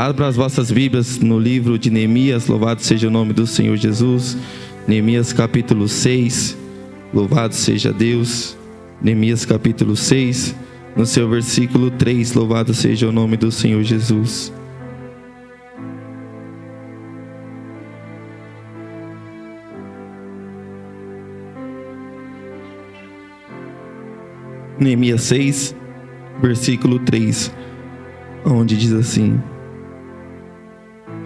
Abra as vossas Bíblias no livro de Neemias, louvado seja o nome do Senhor Jesus. Neemias capítulo 6, louvado seja Deus. Neemias capítulo 6, no seu versículo 3, louvado seja o nome do Senhor Jesus. Neemias 6, versículo 3, onde diz assim: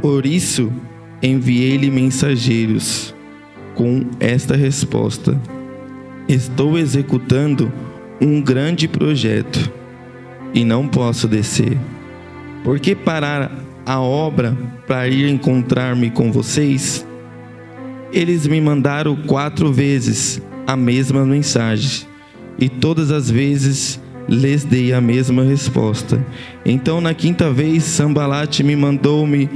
Por isso enviei-lhe mensageiros com esta resposta: Estou executando um grande projeto e não posso descer. Por que parar a obra para ir encontrar-me com vocês? Eles me mandaram 4 vezes a mesma mensagem, e todas as vezes lhes dei a mesma resposta. Então, na 5ª vez, Sambalate me mandou-me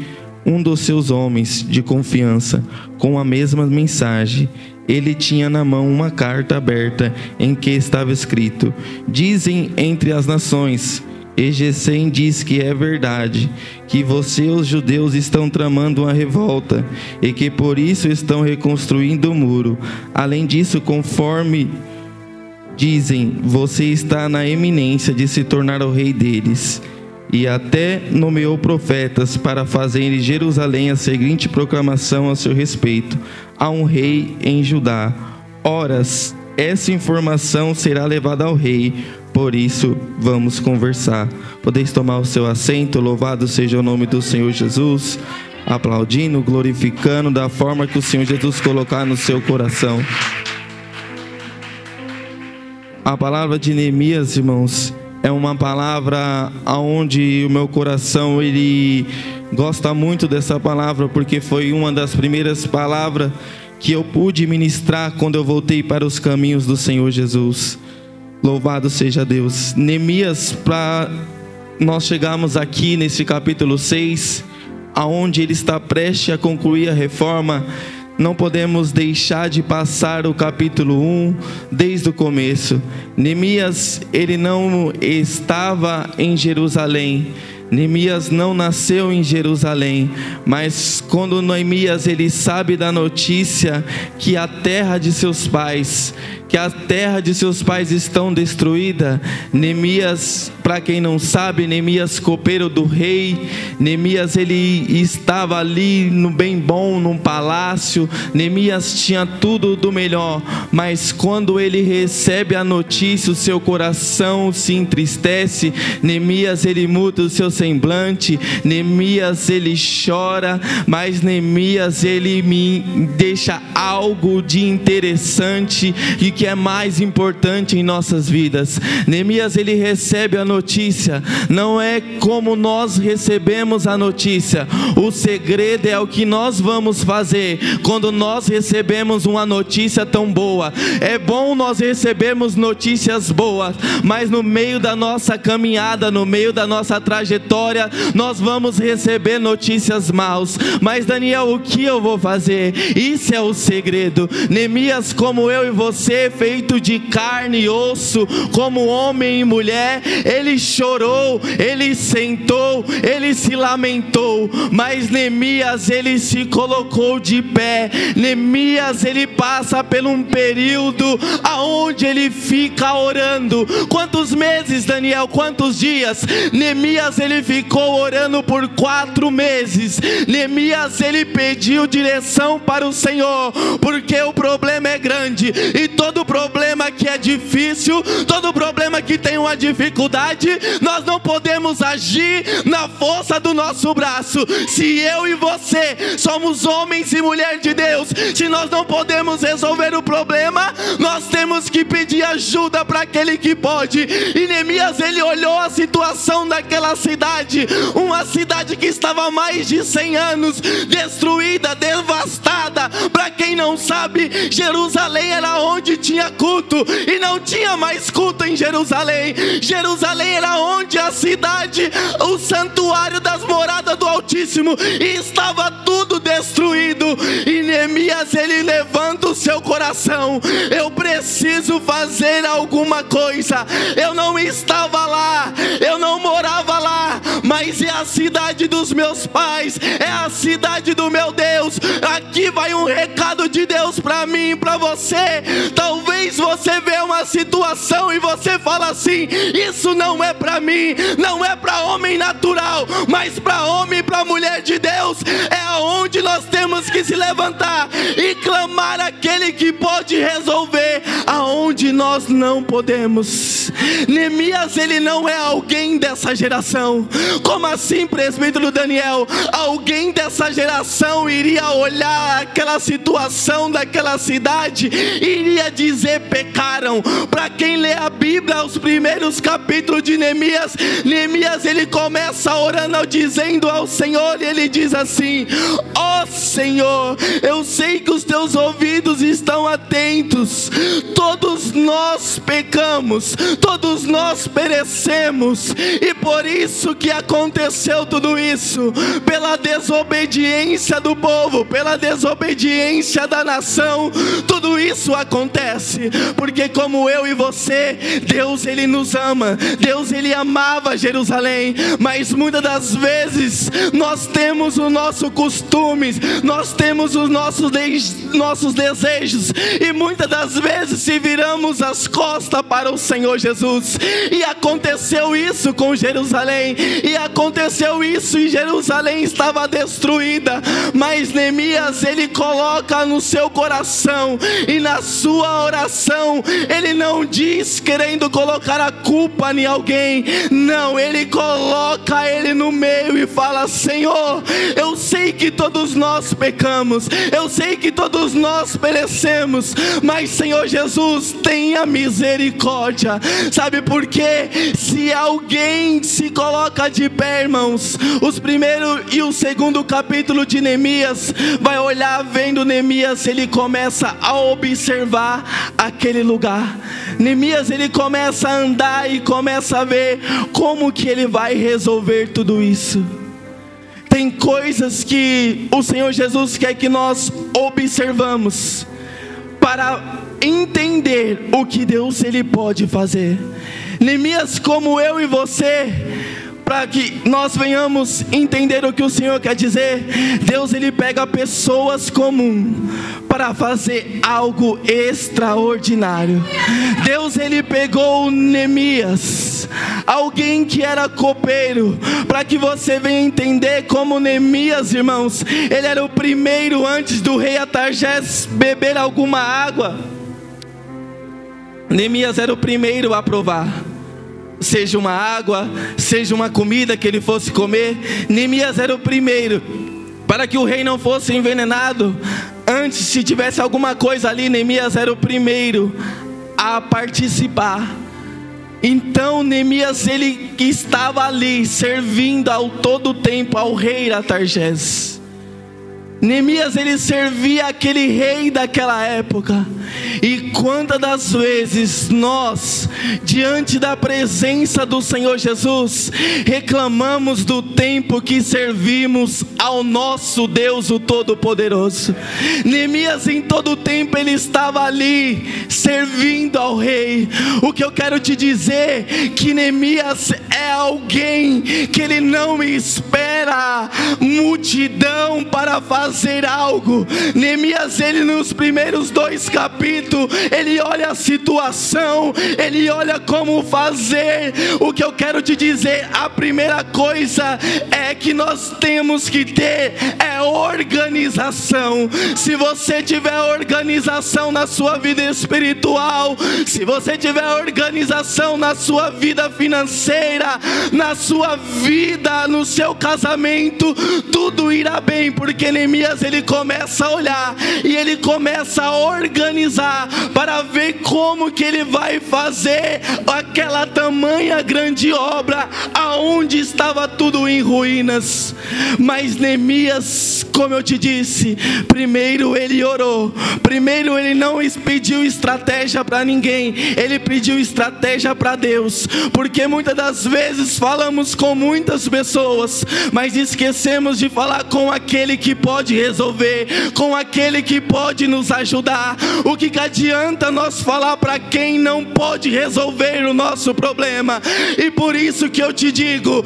um dos seus homens de confiança com a mesma mensagem. Ele tinha na mão uma carta aberta em que estava escrito: Dizem entre as nações, e Gesem diz que é verdade, que você, os judeus, estão tramando uma revolta e que por isso estão reconstruindo o muro. Além disso, conforme dizem, você está na eminência de se tornar o rei deles. E até nomeou profetas para fazerem em Jerusalém a seguinte proclamação a seu respeito: há um rei em Judá. Ora, essa informação será levada ao rei, por isso vamos conversar. Podeis tomar o seu assento, louvado seja o nome do Senhor Jesus, aplaudindo, glorificando da forma que o Senhor Jesus colocar no seu coração. A palavra de Neemias, irmãos, é uma palavra onde o meu coração, ele gosta muito dessa palavra, porque foi uma das primeiras palavras que eu pude ministrar quando eu voltei para os caminhos do Senhor Jesus. Louvado seja Deus. Neemias, para nós chegarmos aqui nesse capítulo 6, aonde ele está prestes a concluir a reforma, não podemos deixar de passar o capítulo 1 desde o começo. Neemias, ele não estava em Jerusalém. Neemias não nasceu em Jerusalém, mas quando Neemias ele sabe da notícia que a terra de seus pais estão destruída, Neemias, para quem não sabe, Neemias, copeiro do rei, Neemias ele estava ali no bem bom, num palácio. Neemias tinha tudo do melhor, mas quando ele recebe a notícia, o seu coração se entristece. Neemias ele muda o seu semblante, Neemias ele chora, mas Neemias ele me deixa algo de interessante e que é mais importante em nossas vidas. Neemias ele recebe a notícia, não é como nós recebemos a notícia. O segredo é o que nós vamos fazer quando nós recebemos uma notícia tão boa. É bom nós recebermos notícias boas, mas no meio da nossa caminhada, no meio da nossa trajetória, nós vamos receber notícias maus. Mas Daniel, o que eu vou fazer? Isso é o segredo. Neemias, como eu e você, feito de carne e osso, como homem e mulher, ele chorou, ele sentou, ele se lamentou, mas Neemias ele se colocou de pé. Neemias ele passa por um período aonde ele fica orando. Quantos meses, Daniel? Quantos dias? Neemias ele ficou orando por 4 meses. Neemias ele pediu direção para o Senhor, porque o problema é grande, e todo problema que é difícil, todo problema que tem uma dificuldade, nós não podemos agir na força do nosso braço. Se eu e você somos homens e mulheres de Deus, se nós não podemos resolver o problema, nós temos que pedir ajuda para aquele que pode. E Neemias ele olhou a situação daquela cidade, uma cidade que estava há mais de 100 anos destruída, devastada. Para quem não sabe, Jerusalém era onde tinha culto, e não tinha mais culto em Jerusalém. Jerusalém era onde a cidade, o santuário das moradas do Altíssimo, e estava tudo destruído. E Neemias ele levanta o seu coração: eu preciso fazer alguma coisa. Eu não estava lá, eu não morava lá, mas é a cidade dos meus pais, é a cidade do meu Deus. Aqui vai um recado de Deus para mim e para você. Talvez você vê uma situação e você fala assim: isso não é para mim, não é para homem natural, mas para homem e para mulher de Deus. É aonde nós temos que se levantar e clamar aquele que pode resolver aonde nós não podemos. Neemias, ele não é alguém dessa geração. Como assim, presbítero Daniel? Alguém dessa geração iria olhar aquela situação daquela cidade e iria dizer: pecaram. Para quem lê a Bíblia, os primeiros capítulos de Neemias, Neemias ele começa orando, dizendo ao Senhor, e ele diz assim: ó Senhor, eu sei que os teus ouvidos estão atentos. Todos nós pecamos, todos nós perecemos, e por isso que aconteceu tudo isso, pela desobediência do povo, pela desobediência da nação. Tudo isso acontece porque, como eu e você, Deus ele nos ama. Deus ele amava Jerusalém, mas muitas das vezes nós temos o nosso costume, nós temos os nossos desejos, e muitas das vezes se viramos as costas para o Senhor Jesus. E aconteceu isso com Jerusalém, e aconteceu isso, e Jerusalém estava destruída. Mas Neemias ele coloca no seu coração e na sua oração, ele não diz querendo colocar a culpa em alguém, não, ele coloca ele no meio e fala: Senhor, eu sei que todos nós pecamos, eu sei que todos nós perecemos, mas Senhor Jesus, tenha misericórdia. Sabe por quê? Se alguém se coloca de pé, irmãos, os primeiro e o segundo capítulo de Neemias, vai olhar vendo Neemias, ele começa a observar aquele lugar. Neemias ele começa a andar e começa a ver como que ele vai resolver tudo isso. Tem coisas que o Senhor Jesus quer que nós observamos para entender o que Deus ele pode fazer. Neemias, como eu e você, para que nós venhamos entender o que o Senhor quer dizer, Deus ele pega pessoas comuns para fazer algo extraordinário. Deus ele pegou Neemias, alguém que era copeiro, para que você venha entender como Neemias, irmãos, ele era o primeiro antes do rei Atarxés beber alguma água. Neemias era o primeiro a provar, seja uma água, seja uma comida que ele fosse comer. Neemias era o primeiro, para que o rei não fosse envenenado. Antes, se tivesse alguma coisa ali, Neemias era o primeiro a participar. Então Neemias ele estava ali servindo ao todo tempo ao rei Atarxés. Neemias ele servia aquele rei daquela época. E quantas das vezes nós, diante da presença do Senhor Jesus, reclamamos do tempo que servimos ao nosso Deus o Todo-Poderoso? Neemias em todo o tempo ele estava ali servindo ao rei. O que eu quero te dizer, que Neemias é alguém que ele não espera multidão para fazer algo. Neemias ele nos primeiros 2 capítulos, ele olha a situação, ele olha como fazer. O que eu quero te dizer, a primeira coisa é que nós temos que ter é organização. Se você tiver organização na sua vida espiritual, se você tiver organização na sua vida financeira, na sua vida, no seu casamento, tudo irá bem, porque Neemias ele começa a olhar e ele começa a organizar para ver como que ele vai fazer aquela tamanha grande obra, aonde estava tudo em ruínas. Mas Neemias, como eu te disse, primeiro ele orou, primeiro ele não pediu estratégia para ninguém, ele pediu estratégia para Deus. Porque muitas das vezes falamos com muitas pessoas, mas esquecemos de falar com aquele que pode resolver, com aquele que pode nos ajudar. O que adianta nós falar para quem não pode resolver o nosso problema? E por isso que eu te digo,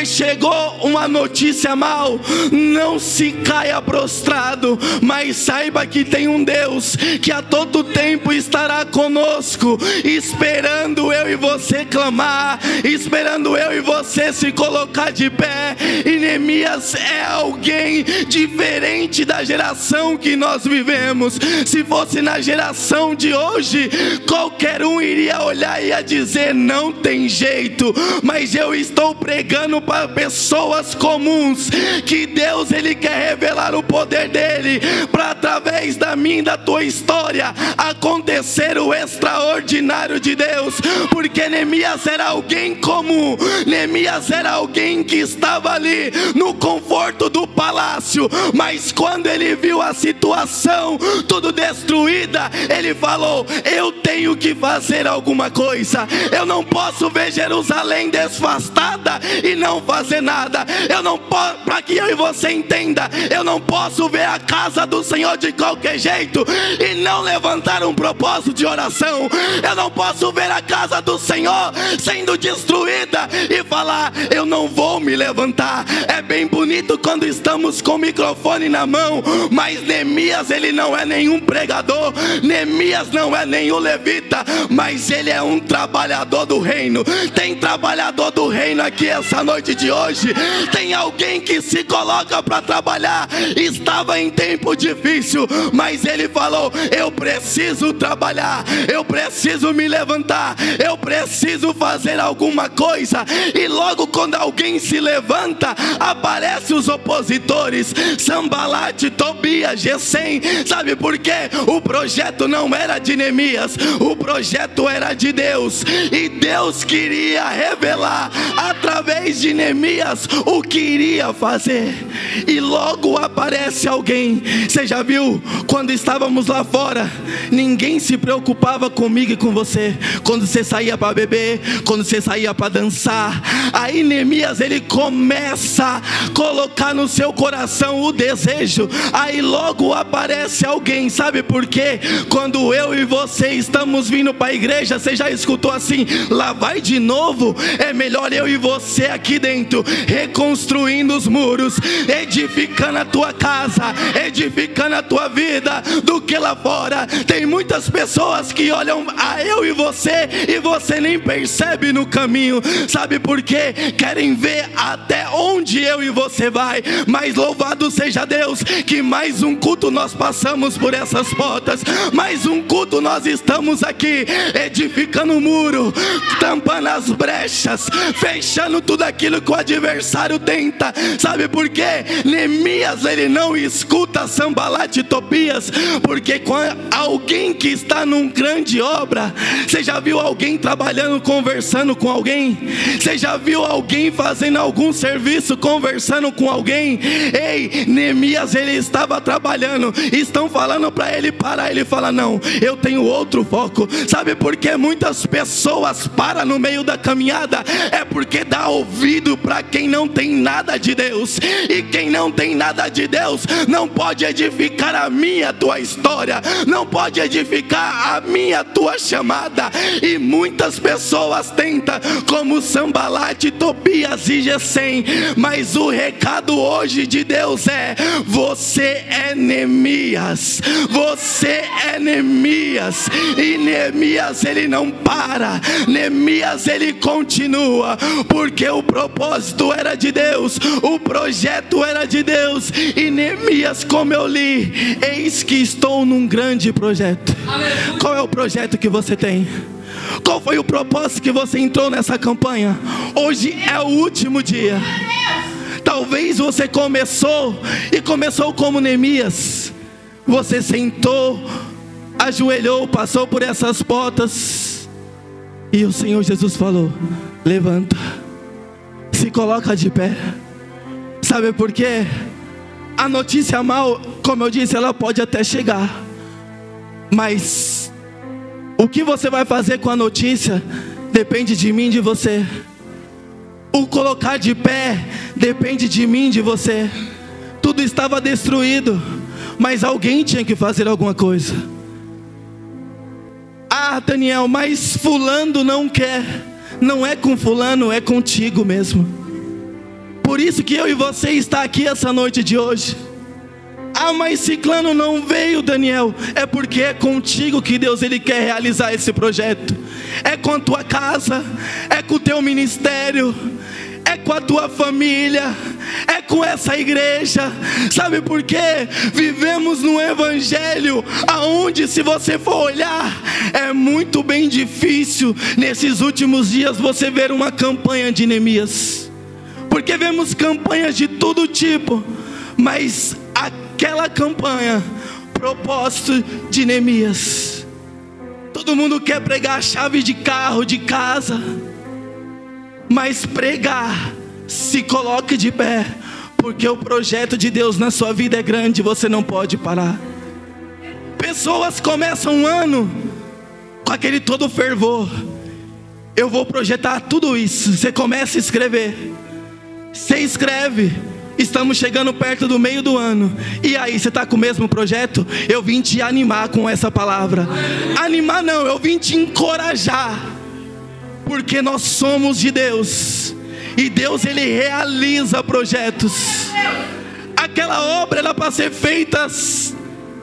chegou uma notícia mal, não se caia prostrado, mas saiba que tem um Deus que a todo tempo estará conosco, esperando eu e você clamar, esperando eu e você se colocar de pé. E Neemias é alguém diferente da geração que nós vivemos. Se fosse na geração de hoje, qualquer um iria olhar e ia dizer: não tem jeito. Mas eu estou pregando para pessoas comuns que Deus, Ele quer revelar o poder dEle, para através da minha e da tua história acontecer o extraordinário de Deus. Porque Neemias era alguém comum, Neemias era alguém que estava ali no conforto do palácio, mas quando ele viu a situação tudo destruída, ele falou: eu tenho que fazer alguma coisa. Eu não posso ver Jerusalém desvastada e não fazer nada. Eu não posso, para que eu e você entenda, eu não posso ver a casa do Senhor de qualquer jeito e não levantar um propósito de oração. Eu não posso ver a casa do Senhor sendo destruída e falar: eu não vou me levantar. É bem bonito quando estamos com o microfone na mão, mas Neemias, ele não é nenhum pregador, Neemias não é nenhum levita, mas ele é um trabalhador do reino. Tem trabalhador do reino aqui essa noite de hoje? Tem alguém que se coloca para trabalhar? Estava em tempo difícil, mas ele falou: eu preciso trabalhar, eu preciso me levantar, eu preciso fazer alguma coisa. E logo quando alguém se levanta, aparecem os opositores, Sambalate, Tobias, Gesem. Sabe por quê? O projeto não era de Neemias, o projeto era de Deus, e Deus queria revelar através de Neemias o que iria fazer. E logo aparece alguém. Você já viu, quando estávamos lá fora, ninguém se preocupava comigo e com você. Quando você saía para beber, quando você saía para dançar, aí Neemias, ele começa a colocar no seu coração o desejo. Aí logo aparece alguém. Sabe por quê? Quando eu e você estamos vindo para a igreja, você já escutou assim: lá vai de novo? É melhor eu e você aqui dentro, reconstruindo os muros, edificando a tua casa, edificando a tua vida, do que lá fora. Tem muitas pessoas que olham a eu e você nem percebe no caminho. Sabe por quê? Querem ver até onde eu e você vai. Mas louvado seja Deus que mais um culto nós passamos por essas portas, mais um culto nós estamos aqui edificando o muro, tampando as brechas, fechando tudo aquilo que o adversário tenta. Sabe por quê? Neemias, ele não escuta Sambalate e Tobias, porque quando alguém que está num grande obra, você já viu alguém trabalhando, conversando com alguém? Você já viu alguém fazendo algum serviço, conversando com alguém? Ei, Neemias, ele estava trabalhando, estão falando para ele parar, ele fala: não, eu tenho outro foco. Sabe por que muitas pessoas param no meio da caminhada? É porque dá ouvido para quem não tem nada de Deus, e quem não tem nada de Deus não pode edificar a minha, a tua história, não pode edificar a minha, a tua chamada. E muitas pessoas tentam, como Sambalate, Tobias e Gesem, mas o recado hoje de Deus é: você é Neemias, você é Neemias. E Neemias, ele não para, Neemias, ele continua, porque o propósito era de Deus, o projeto era de Deus. E Neemias, como eu li: eis que estou num grande projeto. Qual é o projeto que você tem? Qual foi o propósito que você entrou nessa campanha? Hoje é o último dia. Talvez você começou como Neemias. Você sentou, ajoelhou, passou por essas portas, e o Senhor Jesus falou: levanta, se coloca de pé. Sabe por quê? A notícia mal, como eu disse, ela pode até chegar, mas o que você vai fazer com a notícia depende de mim, de você. O colocar de pé depende de mim, de você. Tudo estava destruído, mas alguém tinha que fazer alguma coisa. Ah, Daniel, mas fulano não quer. Não é com fulano, é contigo mesmo. Por isso que eu e você está aqui essa noite de hoje. Ah, mas ciclano não veio, Daniel. É porque é contigo que Deus ele quer realizar esse projeto. É com a tua casa, é com o teu ministério, é com a tua família, é com essa igreja. Sabe por quê? Vivemos num evangelho aonde, se você for olhar, é muito bem difícil nesses últimos dias você ver uma campanha de Neemias. Porque vemos campanhas de todo tipo, mas aquela campanha, propósito de Neemias. Todo mundo quer pregar a chave de carro, de casa, mas pregar, se coloque de pé, porque o projeto de Deus na sua vida é grande, você não pode parar. Pessoas começam um ano com aquele todo fervor. Eu vou projetar tudo isso. Você começa a escrever, você escreve. Estamos chegando perto do meio do ano. E aí, você está com o mesmo projeto? Eu vim te animar com essa palavra. Animar não, eu vim te encorajar. Porque nós somos de Deus. E Deus ele realiza projetos. Aquela obra era para ser feita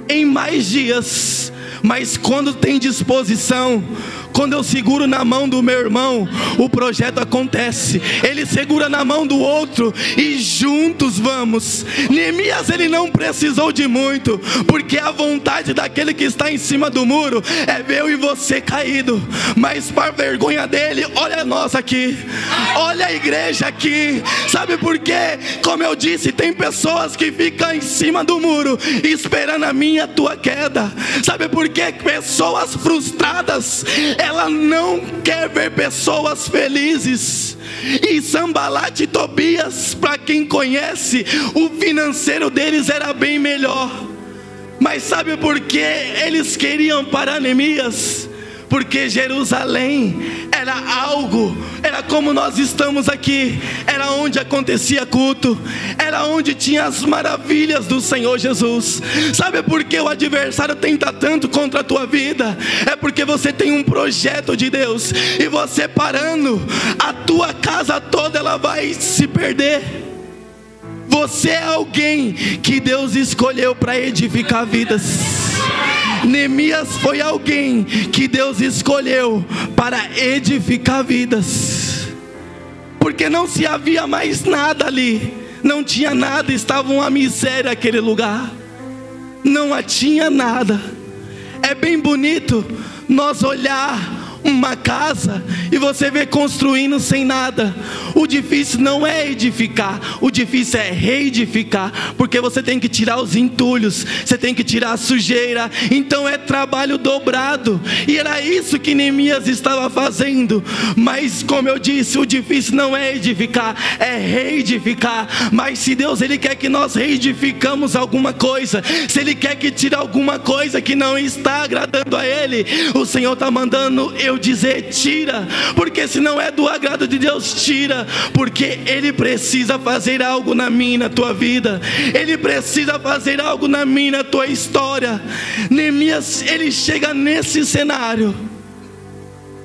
em mais dias. Mas quando tem disposição, quando eu seguro na mão do meu irmão, o projeto acontece. Ele segura na mão do outro e juntos vamos. Neemias ele não precisou de muito, porque a vontade daquele que está em cima do muro é ver eu e você caído. Mas para vergonha dele, olha nós aqui, olha a igreja aqui. Sabe por quê? Como eu disse, tem pessoas que ficam em cima do muro esperando a minha, a tua queda. Sabe por quê? Pessoas frustradas, ela não quer ver pessoas felizes. E Sanbalat e Tobias, para quem conhece, o financeiro deles era bem melhor. Mas sabe por que eles queriam parar Neemias? Porque Jerusalém era algo, era como nós estamos aqui, era onde acontecia culto, era onde tinha as maravilhas do Senhor Jesus. Sabe por que o adversário tenta tanto contra a tua vida? É porque você tem um projeto de Deus, e você parando, a tua casa toda ela vai se perder. Você é alguém que Deus escolheu para edificar vidas. Neemias foi alguém que Deus escolheu para edificar vidas. Porque não se havia mais nada ali. Não tinha nada, estava uma miséria aquele lugar. Não tinha nada. É bem bonito nós olhar uma casa e você vê construindo sem nada. O difícil não é edificar, o difícil é reedificar, porque você tem que tirar os entulhos, você tem que tirar a sujeira. Então é trabalho dobrado, e era isso que Neemias estava fazendo. Mas como eu disse, o difícil não é edificar, é reedificar. Mas se Deus ele quer que nós reedificamos alguma coisa, se Ele quer que tire alguma coisa que não está agradando a Ele, o Senhor está mandando eu dizer: tira, porque se não é do agrado de Deus, tira, porque Ele precisa fazer algo na minha e na tua vida. Ele precisa fazer algo na minha e na tua história. Neemias ele chega nesse cenário,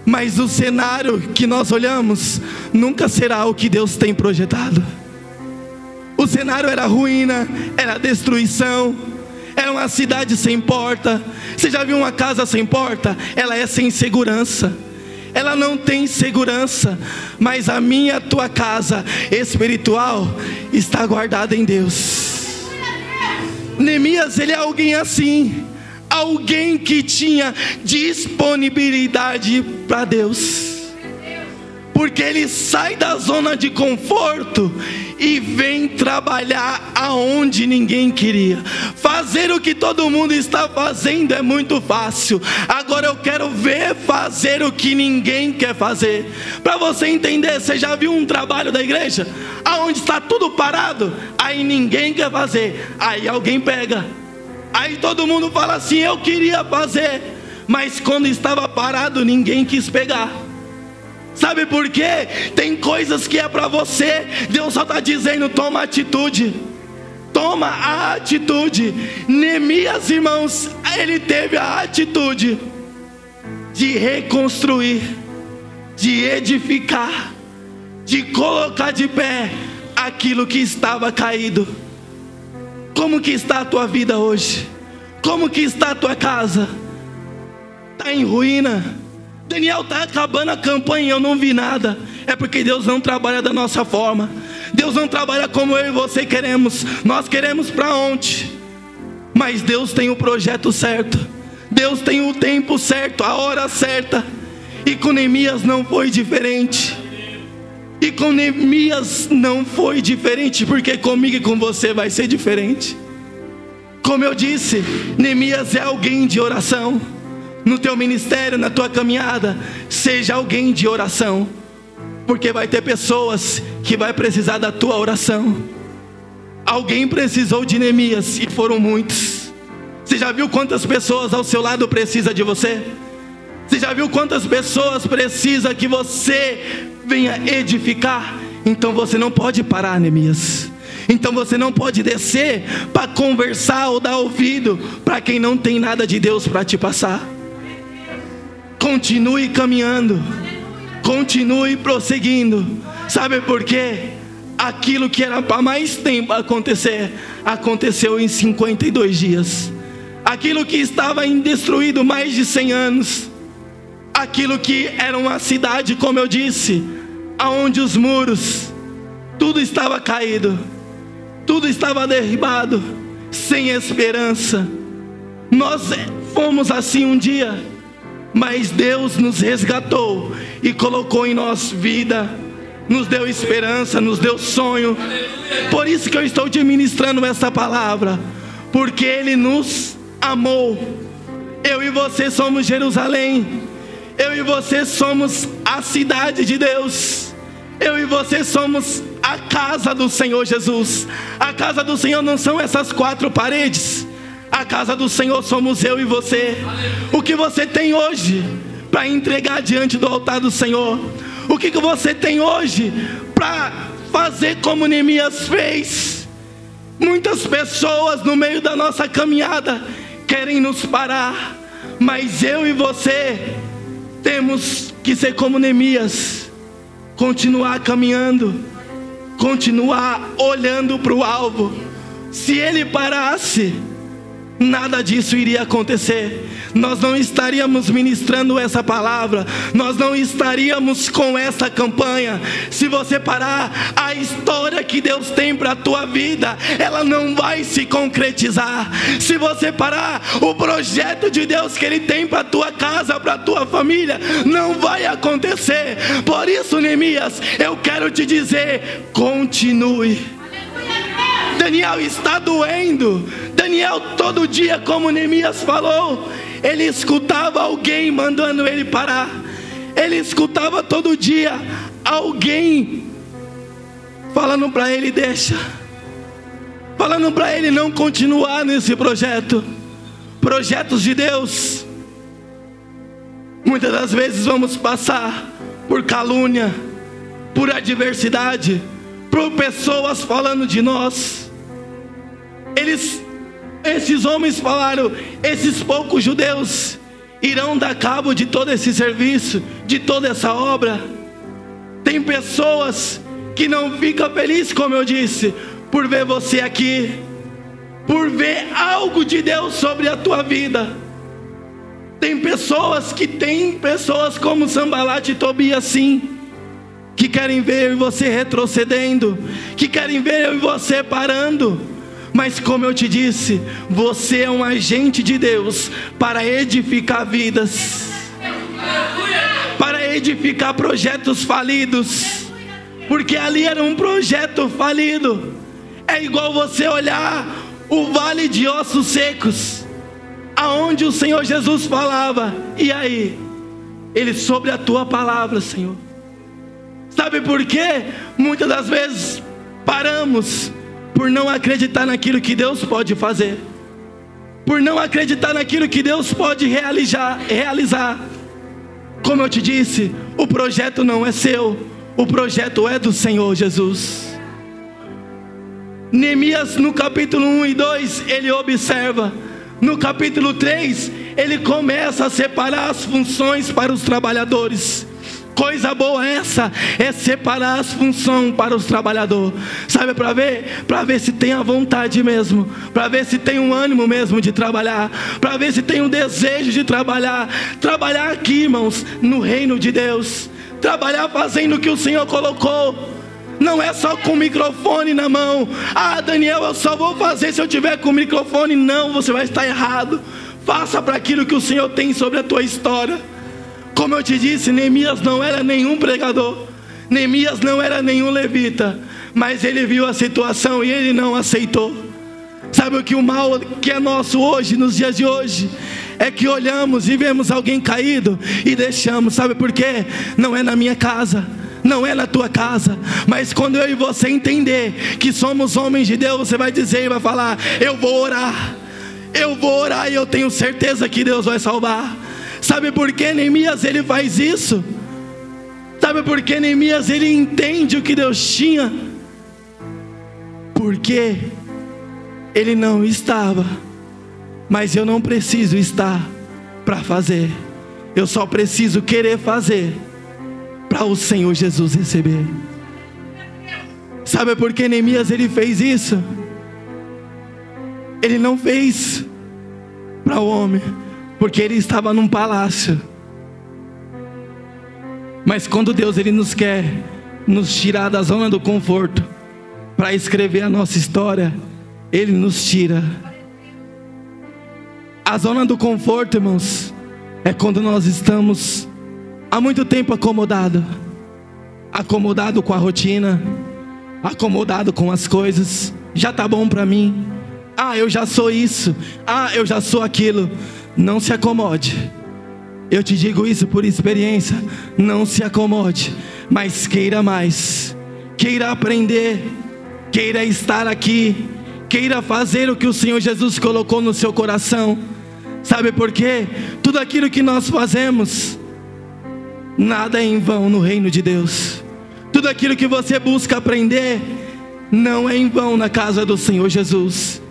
mas o cenário que nós olhamos nunca será o que Deus tem projetado. O cenário era ruína, era destruição, era uma cidade sem porta. Você já viu uma casa sem porta? Ela é sem segurança, ela não tem segurança. Mas a minha, a tua casa espiritual está guardada em Deus. Neemias ele é alguém assim, alguém que tinha disponibilidade para Deus. Porque ele sai da zona de conforto e vem trabalhar aonde ninguém queria. Fazer o que todo mundo está fazendo é muito fácil. Agora eu quero ver fazer o que ninguém quer fazer. Para você entender, você já viu um trabalho da igreja aonde está tudo parado? Aí ninguém quer fazer, aí alguém pega. Aí todo mundo fala assim: eu queria fazer, mas quando estava parado ninguém quis pegar. Sabe por quê? Tem coisas que é para você, Deus só está dizendo: toma atitude. Toma a atitude. Neemias, irmãos, ele teve a atitude. de reconstruir, de edificar, de colocar de pé aquilo que estava caído. Como que está a tua vida hoje? Como que está a tua casa? Está em ruína? Daniel, está acabando a campanha e eu não vi nada. É porque Deus não trabalha da nossa forma. Deus não trabalha como eu e você queremos. Nós queremos para ontem, mas Deus tem o projeto certo. Deus tem o tempo certo, a hora certa. E com Neemias não foi diferente. E com Neemias não foi diferente, porque comigo e com você vai ser diferente. Como eu disse, Neemias é alguém de oração. No teu ministério, na tua caminhada, seja alguém de oração, porque vai ter pessoas que vai precisar da tua oração. Alguém precisou de Neemias e foram muitos. Você já viu quantas pessoas ao seu lado precisam de você? Você já viu quantas pessoas precisam que você venha edificar? Então você não pode parar, Neemias. Então você não pode descer para conversar ou dar ouvido para quem não tem nada de Deus para te passar. Continue caminhando, continue prosseguindo. Sabe por quê? Aquilo que era para mais tempo acontecer, aconteceu em 52 dias. Aquilo que estava destruído mais de 100 anos, aquilo que era uma cidade, como eu disse, aonde os muros, tudo estava caído, tudo estava derribado, sem esperança. Nós fomos assim um dia, mas Deus nos resgatou e colocou em nós vida, nos deu esperança, nos deu sonho. Por isso que eu estou te ministrando essa palavra, porque Ele nos amou. Eu e você somos Jerusalém. Eu e você somos a cidade de Deus. Eu e você somos a casa do Senhor Jesus. A casa do Senhor não são essas 4 paredes. A casa do Senhor somos eu e você. O que você tem hoje para entregar diante do altar do Senhor? O que você tem hoje para fazer como Neemias fez? Muitas pessoas no meio da nossa caminhada querem nos parar, mas eu e você temos que ser como Neemias, continuar caminhando, continuar olhando para o alvo. Se ele parasse, nada disso iria acontecer. Nós não estaríamos ministrando essa palavra, nós não estaríamos com essa campanha. Se você parar, a história que Deus tem para a tua vida, ela não vai se concretizar. Se você parar, o projeto de Deus que Ele tem para a tua casa, para a tua família, não vai acontecer. Por isso, Neemias, eu quero te dizer, continue. Daniel está doendo. Daniel todo dia, como Neemias falou, ele escutava alguém mandando ele parar. Ele escutava todo dia alguém falando para ele deixa, falando para ele não continuar nesse projeto. Projetos de Deus, muitas das vezes vamos passar por calúnia, por adversidade, por pessoas falando de nós. Esses homens falaram, esses poucos judeus irão dar cabo de todo esse serviço, de toda essa obra. Tem pessoas que não ficam felizes, como eu disse, por ver você aqui, por ver algo de Deus sobre a tua vida. Tem pessoas como Sanbalat e Tobias, sim, que querem ver você retrocedendo, que querem ver eu e você parando. Mas como eu te disse, você é um agente de Deus para edificar vidas, para edificar projetos falidos, porque ali era um projeto falido. É igual você olhar o vale de ossos secos, aonde o Senhor Jesus falava, e aí? Ele sobre a tua palavra, Senhor. Sabe por quê? Muitas das vezes paramos por não acreditar naquilo que Deus pode fazer, por não acreditar naquilo que Deus pode realizar. Como eu te disse, o projeto não é seu, o projeto é do Senhor Jesus. Neemias, no capítulo 1 e 2, ele observa. No capítulo 3, ele começa a separar as funções para os trabalhadores. Coisa boa essa, é separar as funções para os trabalhadores. Sabe, para ver se tem a vontade mesmo, para ver se tem um ânimo mesmo de trabalhar, para ver se tem um desejo de trabalhar aqui, irmãos, no reino de Deus, trabalhar fazendo o que o Senhor colocou. Não é só com o microfone na mão. Ah, Daniel, eu só vou fazer se eu tiver com o microfone. Não, você vai estar errado. Faça para aquilo que o Senhor tem sobre a tua história. Como eu te disse, Neemias não era nenhum pregador, Neemias não era nenhum levita, mas ele viu a situação e ele não aceitou. Sabe o que o mal que é nosso hoje, nos dias de hoje, é que olhamos e vemos alguém caído e deixamos. Sabe por quê? Não é na minha casa, não é na tua casa, mas quando eu e você entender que somos homens de Deus, você vai dizer e vai falar: eu vou orar e eu tenho certeza que Deus vai salvar. Sabe por que Neemias ele faz isso? Sabe por que Neemias ele entende o que Deus tinha? Porque ele não estava, mas eu não preciso estar para fazer, eu só preciso querer fazer para o Senhor Jesus receber. Sabe por que Neemias ele fez isso? Ele não fez para o homem, porque ele estava num palácio. Mas quando Deus ele nos quer nos tirar da zona do conforto para escrever a nossa história, Ele nos tira. A zona do conforto, irmãos, é quando nós estamos há muito tempo acomodado com a rotina, acomodado com as coisas. Já tá bom para mim. Ah, eu já sou isso. Ah, eu já sou aquilo. Não se acomode. Eu te digo isso por experiência. Não se acomode, mas queira mais. Queira aprender. Queira estar aqui. Queira fazer o que o Senhor Jesus colocou no seu coração. Sabe por quê? Tudo aquilo que nós fazemos, nada é em vão no reino de Deus. Tudo aquilo que você busca aprender, não é em vão na casa do Senhor Jesus.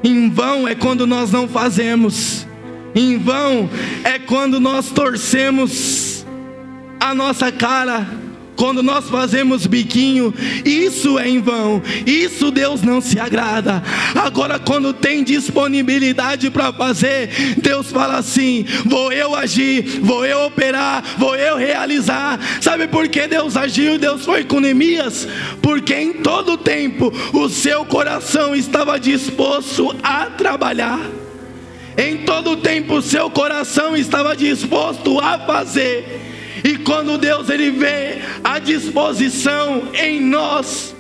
Em vão é quando nós não fazemos. Em vão é quando nós torcemos a nossa cara, quando nós fazemos biquinho. Isso é em vão, isso Deus não se agrada. Agora quando tem disponibilidade para fazer, Deus fala assim: vou eu agir, vou eu operar, vou eu realizar. Sabe por que Deus agiu? Deus foi com Neemias porque em todo tempo o seu coração estava disposto a trabalhar. Em todo tempo o seu coração estava disposto a fazer. E quando Deus ele vê a disposição em nós,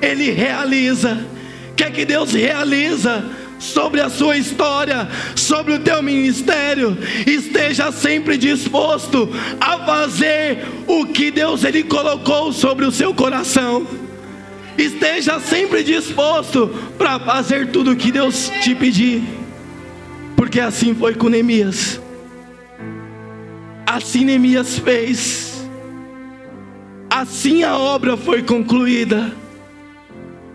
Ele realiza. O que é que Deus realiza sobre a sua história, sobre o teu ministério? Esteja sempre disposto a fazer o que Deus ele colocou sobre o seu coração. Esteja sempre disposto para fazer tudo o que Deus te pedir. Porque assim foi com Neemias. Assim Neemias fez. Assim a obra foi concluída.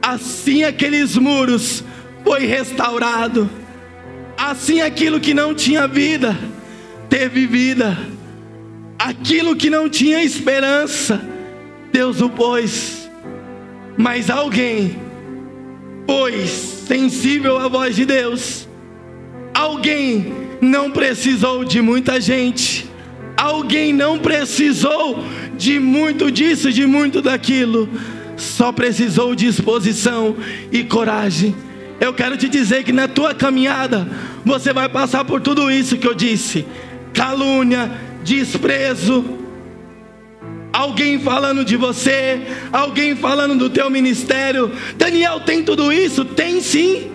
Assim aqueles muros foi restaurado. Assim aquilo que não tinha vida teve vida. Aquilo que não tinha esperança, Deus o pôs. Mas alguém foi sensível à voz de Deus. Alguém não precisou de muita gente. Alguém não precisou de muito disso, de muito daquilo. Só precisou de disposição e coragem. Eu quero te dizer que na tua caminhada você vai passar por tudo isso que eu disse: calúnia, desprezo, alguém falando de você, alguém falando do teu ministério. Daniel, tem tudo isso? Tem sim.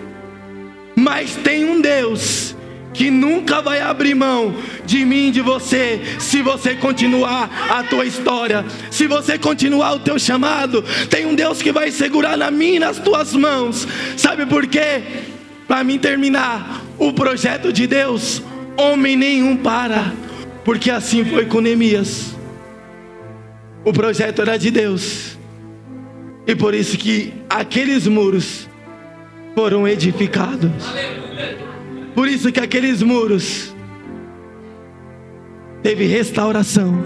Mas tem um Deus que nunca vai abrir mão de mim e de você, se você continuar a tua história, se você continuar o teu chamado. Tem um Deus que vai segurar na minha e nas tuas mãos. Sabe por quê? Para mim terminar, o projeto de Deus, homem nenhum para. Porque assim foi com Neemias. O projeto era de Deus. E por isso que aqueles muros foram edificados. Por isso que aqueles muros teve restauração,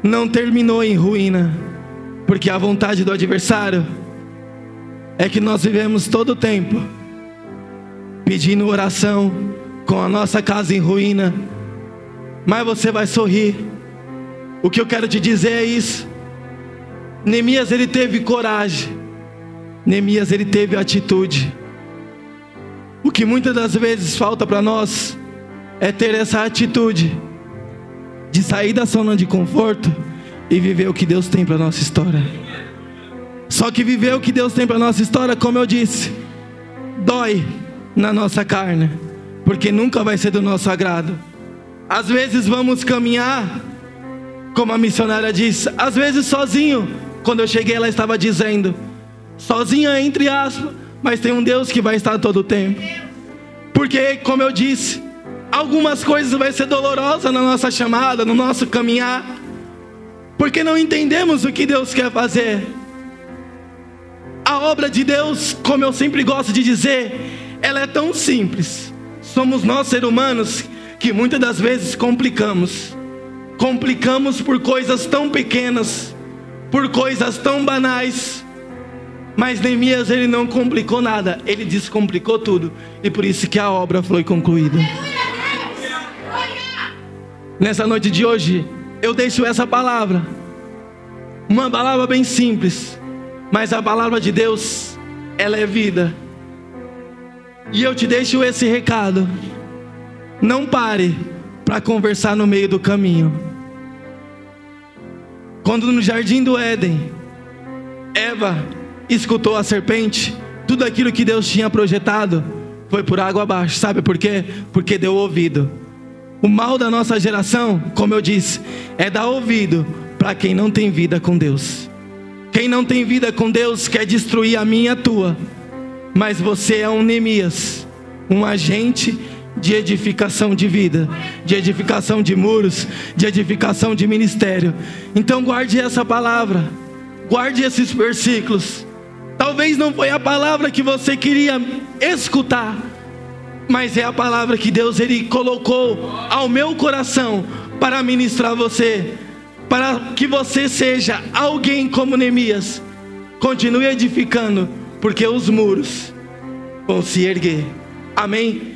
não terminou em ruína, porque a vontade do adversário é que nós vivemos todo o tempo pedindo oração com a nossa casa em ruína, mas você vai sorrir. O que eu quero te dizer é isso. Neemias, ele teve coragem. Neemias, ele teve atitude. O que muitas das vezes falta para nós é ter essa atitude de sair da zona de conforto e viver o que Deus tem para a nossa história. Só que viver o que Deus tem para a nossa história, como eu disse, dói na nossa carne, porque nunca vai ser do nosso agrado. Às vezes vamos caminhar, como a missionária disse, às vezes sozinho. Quando eu cheguei, ela estava dizendo, sozinha entre aspas, mas tem um Deus que vai estar todo o tempo. Porque, como eu disse, algumas coisas vai ser dolorosas na nossa chamada, no nosso caminhar, porque não entendemos o que Deus quer fazer. A obra de Deus, como eu sempre gosto de dizer, ela é tão simples. Somos nós, seres humanos, que muitas das vezes complicamos por coisas tão pequenas, por coisas tão banais. Mas Neemias, ele não complicou nada, ele descomplicou tudo, e por isso que a obra foi concluída. Nessa noite de hoje, eu deixo essa palavra, uma palavra bem simples, mas a palavra de Deus, ela é vida. E eu te deixo esse recado: não pare para conversar no meio do caminho. Quando no jardim do Éden, Eva escutou a serpente, tudo aquilo que Deus tinha projetado foi por água abaixo. Sabe por quê? Porque deu ouvido. O mal da nossa geração, como eu disse, é dar ouvido para quem não tem vida com Deus. Quem não tem vida com Deus quer destruir a minha e a tua. Mas você é um Neemias, um agente de edificação de vida, de edificação de muros, de edificação de ministério. Então guarde essa palavra, guarde esses versículos. Talvez não foi a palavra que você queria escutar, mas é a palavra que Deus, ele colocou ao meu coração para ministrar você, para que você seja alguém como Neemias. Continue edificando, porque os muros vão se erguer. Amém?